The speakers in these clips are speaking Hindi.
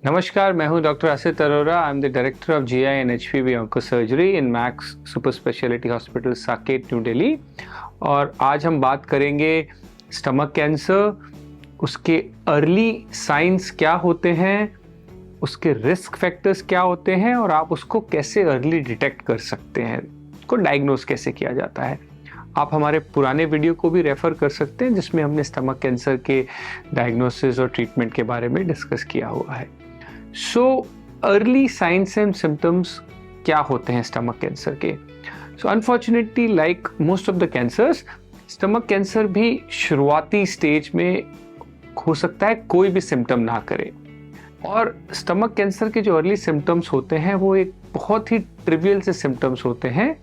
नमस्कार, मैं हूं doctor Asti Arora. I am the director of GI and HPV onco surgery in max super speciality hospital Saket new Delhi. और आज हम बात करेंगे स्टमक कैंसर, उसके अर्ली साइंस क्या होते हैं, उसके रिस्क फैक्टर्स क्या होते हैं और आप उसको कैसे अर्ली डिटेक्ट कर सकते हैं, उसको डायग्नोस कैसे किया जाता है। आप हमारे पुराने वीडियो को भी रेफ़र कर सकते हैं जिसमें हमने स्टमक कैंसर के डायग्नोसिस और ट्रीटमेंट के बारे में डिस्कस किया हुआ है। So early signs and symptoms क्या होते हैं स्टमक कैंसर के? So unfortunately like most of the cancers, stomach cancer भी शुरुआती स्टेज में हो सकता है कोई भी सिम्टम ना करे। और स्टमक कैंसर के जो अर्ली सिम्टम्स होते हैं वो एक बहुत ही ट्रिवियल से सिम्टम्स होते हैं।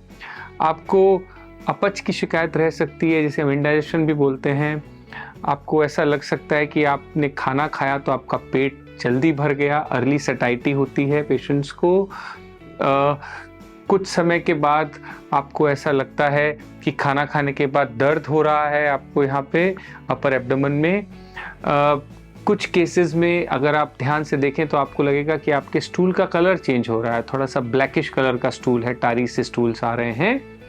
आपको अपच की शिकायत रह सकती है, जिसे हम इंडाइजेशन भी बोलते हैं। आपको ऐसा लग सकता है कि आपने खाना खाया तो आपका पेट जल्दी भर गया। अर्ली सैटाइटी होती है पेशेंट्स को। कुछ समय के बाद आपको ऐसा लगता है कि खाना खाने के बाद दर्द हो रहा है आपको यहाँ पे अपर एब्डोमेन में। कुछ केसेस में अगर आप ध्यान से देखें तो आपको लगेगा कि आपके स्टूल का कलर चेंज हो रहा है, थोड़ा सा ब्लैकिश कलर का स्टूल है, टारी से स्टूल्स आ रहे हैं।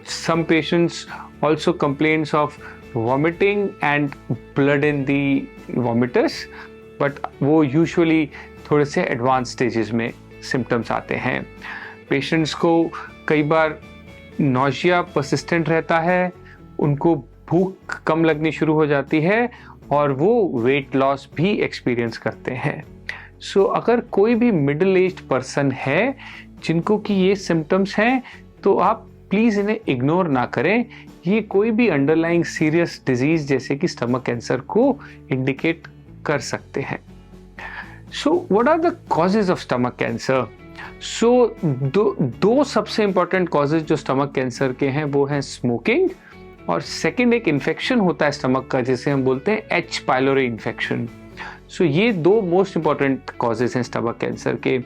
Some patients also complains of vomiting and blood in the vomitus, but वो usually थोड़े से एडवांस स्टेजेस में सिम्टम्स आते हैं। पेशेंट्स को कई बार नौशिया परसिस्टेंट रहता है, उनको भूख कम लगनी शुरू हो जाती है और वो वेट लॉस भी एक्सपीरियंस करते हैं। सो अगर कोई भी मिडिल एज्ड पर्सन है जिनको कि ये सिम्टम्स हैं तो आप प्लीज़ इन्हें इग्नोर ना करें। ये कोई भी अंडरलाइंग सीरियस डिजीज जैसे कि स्टमक कैंसर को इंडिकेट कर सकते हैं। So what are the causes of stomach cancer? So दो सबसे इंपॉर्टेंट कॉजेज जो स्टमक कैंसर के हैं वो हैं स्मोकिंग, और सेकंड एक इन्फेक्शन होता है स्टमक का जिसे हम बोलते हैं एच पाइलोरी इन्फेक्शन। सो ये दो मोस्ट इंपॉर्टेंट कॉजेज हैं स्टमक कैंसर के।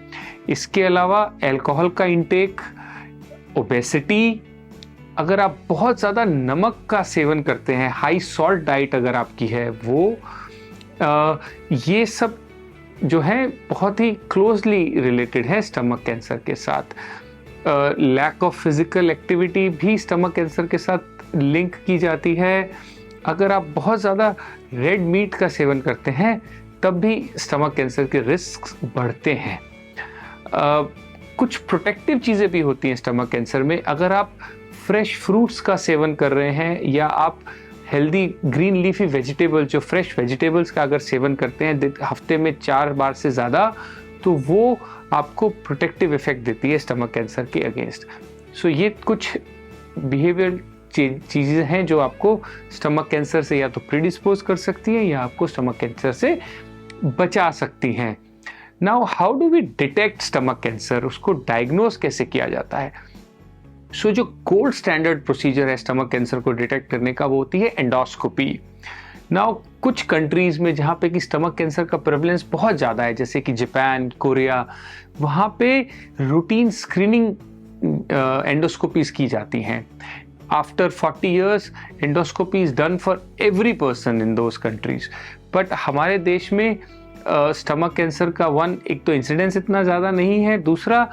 इसके अलावा अल्कोहल का इंटेक, ओबेसिटी, अगर आप बहुत ज़्यादा नमक का सेवन करते हैं, हाई सॉल्ट डाइट अगर आपकी है वो, ये सब जो है बहुत ही क्लोजली रिलेटेड है स्टमक कैंसर के साथ। लैक ऑफ फिजिकल एक्टिविटी भी स्टमक कैंसर के साथ लिंक की जाती है। अगर आप बहुत ज़्यादा रेड मीट का सेवन करते हैं तब भी स्टमक कैंसर के रिस्क बढ़ते हैं। कुछ प्रोटेक्टिव चीज़ें भी होती हैं स्टमक कैंसर में। अगर आप फ्रेश फ्रूट्स का सेवन कर रहे हैं या आप हेल्दी ग्रीन लीफी वेजिटेबल, जो फ्रेश वेजिटेबल्स का अगर सेवन करते हैं हफ्ते में 4 बार से ज़्यादा, तो वो आपको प्रोटेक्टिव इफेक्ट देती है स्टमक कैंसर के अगेंस्ट। सो ये कुछ बिहेवियर चीज़ें हैं जो आपको स्टमक कैंसर से या तो प्रीडिस्पोज कर सकती हैं या आपको स्टमक कैंसर से बचा सकती हैं। Now how do we detect stomach cancer? उसको डायग्नोस कैसे किया जाता है? सो जो गोल्ड स्टैंडर्ड प्रोसीजर है स्टमक कैंसर को डिटेक्ट करने का वो होती है एंडोस्कोपी। नाउ कुछ कंट्रीज में जहाँ पे कि स्टमक कैंसर का प्रेवलेंस बहुत ज़्यादा है, जैसे कि जापान, कोरिया, वहाँ पे रूटीन स्क्रीनिंग एंडोस्कोपीज की जाती हैं। After 40 years, endoscopy is done for every person in those countries. But हमारे देश में स्टमक कैंसर का एक तो इंसिडेंस इतना ज़्यादा नहीं है, दूसरा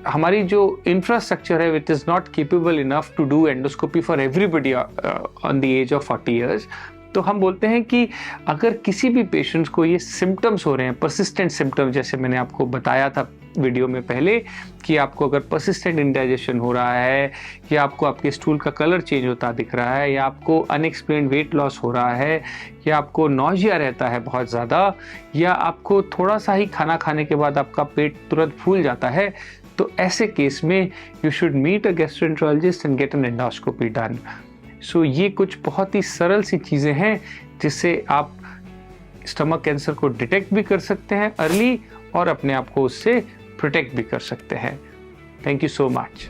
हमारी जो इंफ्रास्ट्रक्चर है which is not capable enough to do endoscopy for everybody on the age of 40 years। तो हम बोलते हैं कि अगर किसी भी पेशेंट्स को ये सिम्टम्स हो रहे हैं, परसिस्टेंट सिम्टम्स, जैसे मैंने आपको बताया था वीडियो में पहले कि आपको अगर परसिस्टेंट इंडाइजेशन हो रहा है या आपको आपके स्टूल का कलर चेंज होता दिख रहा है या आपको अनएक्सप्लेन्ड वेट लॉस हो रहा है या आपको नौजिया रहता है बहुत ज़्यादा या आपको थोड़ा सा ही खाना खाने के बाद आपका पेट तुरंत फूल जाता है, तो ऐसे केस में you should meet a gastroenterologist and get an endoscopy done. So ये कुछ बहुत ही सरल सी चीज़ें हैं जिससे आप स्टमक कैंसर को डिटेक्ट भी कर सकते हैं अर्ली और अपने आप को उससे प्रोटेक्ट भी कर सकते हैं। Thank you so much.